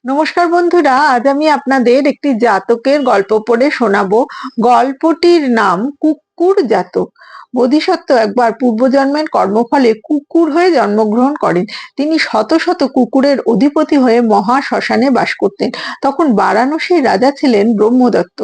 নমস্কার বন্ধুরা, আজ আমি আপনাদের একটি জাতকের গল্প পড়ে শোনাবো। গল্পটির নাম কুকুর জাতক। বোধিসত্ত্ব একবার পূর্বজন্মের কর্মফলে কুকুর হয়ে জন্মগ্রহণ করেন। তিনি শত শত কুকুরের অধিপতি হয়ে মহা শ্মশানে বাস করতেন। তখন বারাণসীর রাজা ছিলেন ব্রহ্মদত্ত।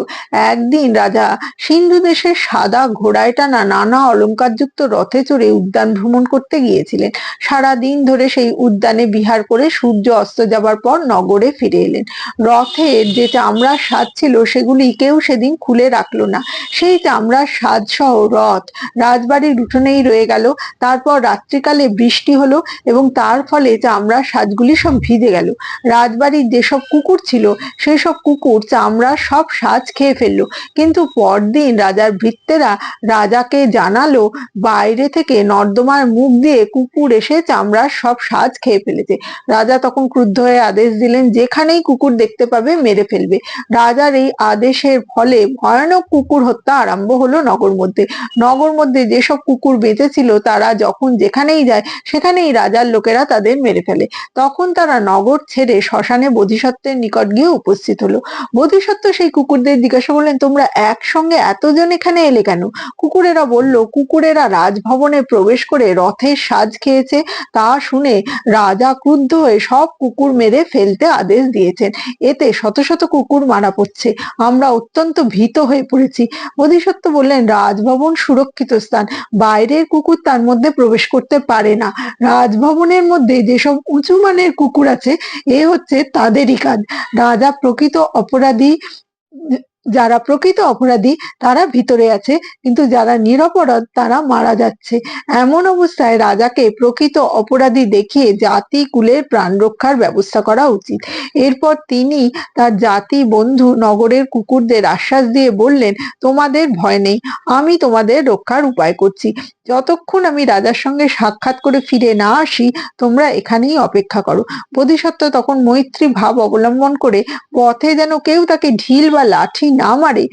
একদিন রাজা সিন্ধু দেশের সাদা ঘোড়ায় টানা নানা অলংকারযুক্ত রথে চড়ে উদ্যান ভ্রমণ করতে গিয়েছিলেন। সারাদিন ধরে সেই উদ্যানে বিহার করে সূর্য অস্ত যাবার পর নগরে ফিরে এলেন। রথের যে চামড়ার সাজ ছিল সেগুলি কেউ সেদিন খুলে রাখলো না। সেই চামড়ার সাজ সহ রথ রাজবাড়ির উঠোনেই রয়ে গেল। তারপর রাত্রিকালে বৃষ্টি হলো এবং তার ফলে চামড়ার সাজগুলি সব ভিজে গেল। রাজবাড়ির যেসব কুকুর ছিল সেসব কুকুর চামড়ার সব সাজ খেয়ে ফেললো। কিন্তু পরদিন রাজার ভৃত্যেরা রাজাকে জানালো বাইরে থেকে নর্দমার মুখ দিয়ে কুকুর এসে চামড়ার সব সাজ খেয়ে ফেলেছে। রাজা তখন ক্রুদ্ধ হয়ে আদেশ দিলেন, যেখানেই কুকুর দেখতে পাবে মেরে ফেলবে। রাজার এই আদেশের ফলে ভয়ানক কুকুর হত্যা আরম্ভ হলো নগর মধ্যে যেসব কুকুর বেঁচে ছিল তারা যখন যেখানেই যায় সেখানেই রাজার লোকেরা তাদের মেরে ফেলে। তখন তারা নগর ছেড়ে শ্মশানে বোধিসত্ত্বের নিকট গিয়ে উপস্থিত হলো। বোধিসত্ত্ব সেই কুকুরদের জিজ্ঞাসা করলেন, তোমরা একসঙ্গে এতজন এখানে এলে কেন? কুকুরেরা বলল, কুকুরেরা রাজভবনে প্রবেশ করে রথের সাজ খেয়েছে। তা শুনে রাজা ক্রুদ্ধ হয়ে সব কুকুর মেরে ফেলতে আদেশ দিয়েছেন। এতে শত শত কুকুর মারা পড়ছে। আমরা অত্যন্ত ভীত হয়ে পড়েছি। বোধিসত্ত্ব বললেন, রাজভবন সুরক্ষিত স্থান, বাইরের কুকুর তার মধ্যে প্রবেশ করতে পারে না। রাজভবনের মধ্যে যেসব উঁচু মানের কুকুর আছে এ হচ্ছে তাদেরই কাজ। রাজা প্রকৃত অপরাধী যারা প্রকৃত অপরাধী তারা ভিতরে আছে, কিন্তু যারা নিরপরাধ তারা মারা যাচ্ছে। এমন অবস্থায় রাজাকে প্রকৃত অপরাধী দেখিয়ে জাতি কুলের প্রাণ রক্ষার ব্যবস্থা করা উচিত। এরপর তিনি তার জাতি বন্ধু নগরের কুকুরদের আশ্বাস দিয়ে বললেন, তোমাদের ভয় নেই, আমি তোমাদের রক্ষার উপায় করছি। যতক্ষণ আমি রাজার সঙ্গে সাক্ষাৎ করে ফিরে না আসি তোমরা এখানেই অপেক্ষা করো। বোধিসত্ত্ব তখন মৈত্রী ভাব অবলম্বন করে পথে যেন কেউ তাকে ঢিল বা লাঠি না মারে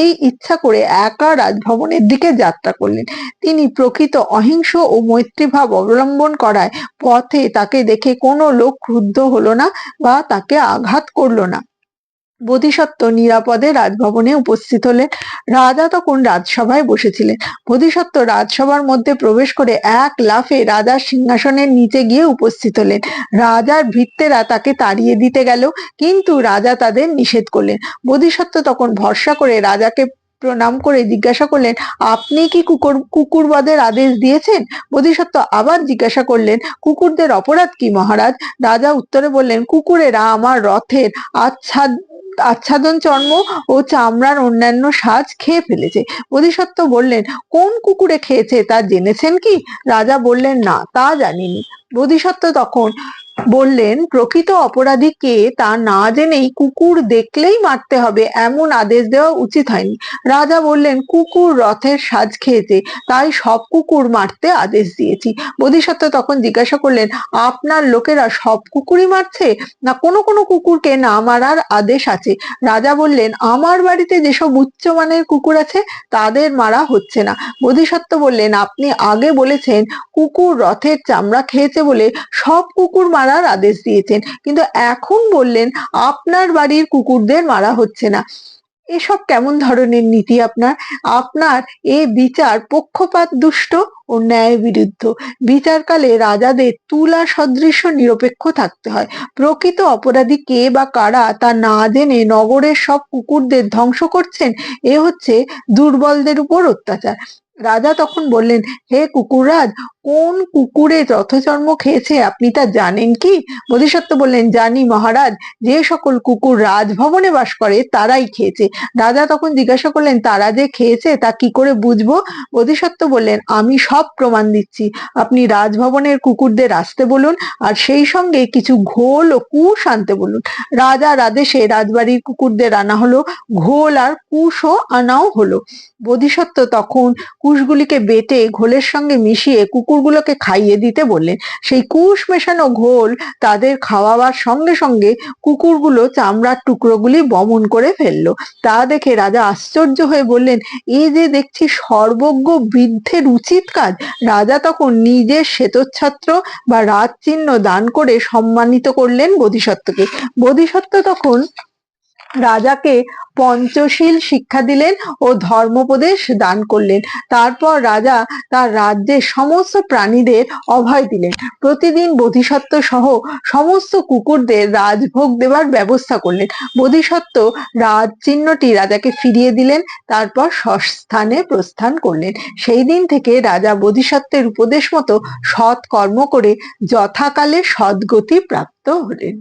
এই ইচ্ছা করে একা রাজভবনের দিকে যাত্রা করলেন। তিনি প্রকৃত অহিংস ও মৈত্রীভাব অবলম্বন করায় পথে তাকে দেখে কোনো লোক ক্রুদ্ধ হলো না বা তাকে আঘাত করলো না। বোধিসত্ত্ব নিরাপদে রাজভবনে উপস্থিত হলেন। রাজা তখন রাজসভায় বসেছিলেন। বোধিসত্ত্ব রাজসভার মধ্যে প্রবেশ করে এক লাফে রাজার সিংহাসনের নিচে গিয়ে উপস্থিত হলেন। রাজার ভৃত্যেরা তাকে তাড়িয়ে দিতে গেল, কিন্তু রাজা তাদের নিষেধ করলেন। বোধিসত্ত্ব তখন ভরসা করে রাজাকে প্রণাম করে জিজ্ঞাসা করলেন, আপনি কি কুকুর বধের আদেশ দিয়েছেন? বোধিসত্ত্ব আবার জিজ্ঞাসা করলেন, কুকুরদের অপরাধ কি মহারাজ? রাজা উত্তরে বললেন, কুকুরেরা আমার রথের আচ্ছাদন চর্ম ও চামড়ার অন্যান্য সাজ খেয়ে ফেলেছে। বোধিসত্ত্ব বললেন, কোন কুকুরে খেয়েছে তা জেনেছেন কি? রাজা বললেন, না, তা জানিনি। বোধিসত্ত্ব তখন বললেন, প্রকৃত অপরাধী কে তা না জেনেই কুকুর দেখলেই মারতে হবে এমন আদেশ দেওয়া উচিত হয়নি। রাজা বললেন, কুকুর রথের সাজ খেয়েছে তাই সব কুকুর মারতে আদেশ দিয়েছি। বোধিসত্ত্ব তখন জিজ্ঞাসা করলেন, আপনার লোকেরা সব কুকুরই মারছে, না কোনো কোনো কুকুরকে না মারার আদেশ আছে? রাজা বললেন, আমার বাড়িতে যেসব উচ্চমানের কুকুর আছে তাদের মারা হচ্ছে না। বোধিসত্ত্ব বললেন, আপনি আগে বলেছেন কুকুর রথের চামড়া খেয়েছে বলে সব কুকুর মারার আদেশ দিয়েছেন, কিন্তু এখন বললেন আপনার বাড়ির কুকুরদের মারা হচ্ছে না। এসব কেমন ধরনের নীতি আপনার? আপনার এ বিচার পক্ষপাত দুষ্ট ও ন্যায় বিরুদ্ধ। বিচারকালে রাজাদের তুলা সদৃশ নিরপেক্ষ থাকতে হয়। প্রকৃত অপরাধী কে বা কারা তা না জেনে নগরের সব কুকুরদের ধ্বংস করছেন, এ হচ্ছে দুর্বলদের উপর অত্যাচার। রাজা তখন বললেন, হে কুকুররাজ, কোন কুকুরে রথচর্ম খেয়েছে আপনি তা জানেন কি? বোধিসত্ত্ব বললেন, জানি মহারাজ, যে সকল কুকুর রাজভবনে বাস করে তারাই খেয়েছে। রাজা তখন জিজ্ঞাসা করলেন, তারা যে খেয়েছে তা কি করে বুঝবো? বোধিসত্ত্ব বললেন, আমি সব প্রমাণ দিচ্ছি। আপনি রাজভবনের কুকুরদের আসতে বলুন, আর সেই সঙ্গে কিছু ঘোল ও কুশ আনতে বলুন। রাজার আদেশে রাজবাড়ির কুকুরদের আনা হলো। ঘোল আর কুশও আনাও হলো। বোধিসত্ত্ব তখন কুশগুলিকে বেটে ঘোলের সঙ্গে মিশিয়ে কুকুর কুকুরগুলোকে খাইয়ে দিতে বললেন। সেই কুশ মেশানো ঘোল তাদের খাওয়াবার সঙ্গে সঙ্গে কুকুরগুলো চামড়ার টুকরোগুলি বমন করে ফেললো। তা দেখে রাজা আশ্চর্য হয়ে বললেন, এ যে দেখছি সর্বজ্ঞ বৃদ্ধের উচিত কাজ। রাজা তখন নিজের শ্বেতচ্ছত্র বা রাজচিহ্ন দান করে সম্মানিত করলেন বোধিসত্ত্বকে। বোধিসত্ত্ব তখন রাজাকে পঞ্চশীল শিক্ষা দিলেন ও ধর্মোপদেশ দান করলেন। তারপর রাজা তার রাজ্যের সমস্ত প্রাণীদের অভয় দিলেন। প্রতিদিন বোধিসত্ত্ব সহ সমস্ত কুকুরদের রাজভোগ দেবার ব্যবস্থা করলেন। বোধিসত্ত্ব রাজ চিহ্নটি রাজাকে ফিরিয়ে দিলেন, তারপর স্বস্থানে প্রস্থান করলেন। সেই দিন থেকে রাজা বোধিসত্ত্বের উপদেশ মতো সৎ কর্ম করে যথাকালে সদ্গতি প্রাপ্ত হলেন।